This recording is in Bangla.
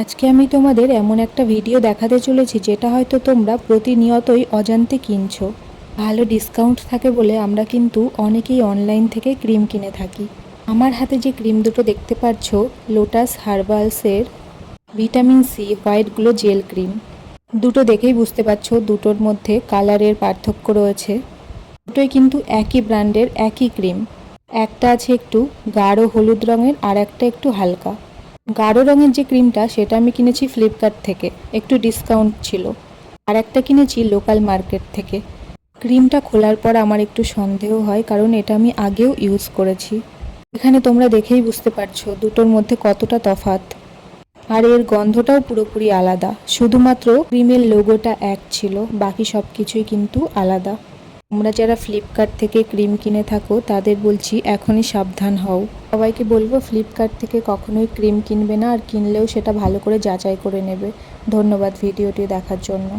আজকে আমি তোমাদের এমন একটা ভিডিও দেখাতে চলেছি যেটা হয়তো তোমরা প্রতিনিয়তই অজান্তে কিনছো। ভালো ডিসকাউন্ট থাকে বলে আমরা কিন্তু অনেকেই অনলাইন থেকে ক্রিম কিনে থাকি। আমার হাতে যে ক্রিম দুটো দেখতে পাচ্ছ, লোটাস হার্বালসের vitamin C white glow gel cream. দুটো দেখেই বুঝতে পারছো দুটোর মধ্যে কালারের পার্থক্য রয়েছে। দুটোই কিন্তু একই ব্র্যান্ডের একই ক্রিম। একটা আছে একটু গাঢ় হলুদ রঙের আর একটা একটু হালকা গাঢ় রঙের যে ক্রিমটা সেটা আমি কিনেছি ফ্লিপকার্ট থেকে, একটু ডিসকাউন্ট ছিল। আর একটা কিনেছি লোকাল মার্কেট থেকে। ক্রিমটা খোলার পর আমার একটু সন্দেহ হয়, কারণ এটা আমি আগেও ইউজ করেছি। এখানে তোমরা দেখেই বুঝতে পারছো দুটোর মধ্যে কতটা তফাৎ। আর এর গন্ধটাও পুরোপুরি আলাদা, শুধুমাত্র ক্রিমের লোগোটা এক ছিল, বাকি সব কিছুই কিন্তু আলাদা। তোমরা যারা ফ্লিপকার্ট থেকে ক্রিম কিনে থাকো তাদের বলছি এখনই সাবধান হও। সবাইকে বলবো ফ্লিপকার্ট থেকে কখনোই ক্রিম কিনবে না, আর কিনলেও সেটা ভালো করে যাচাই করে নেবে। ধন্যবাদ ভিডিওটি দেখার জন্য।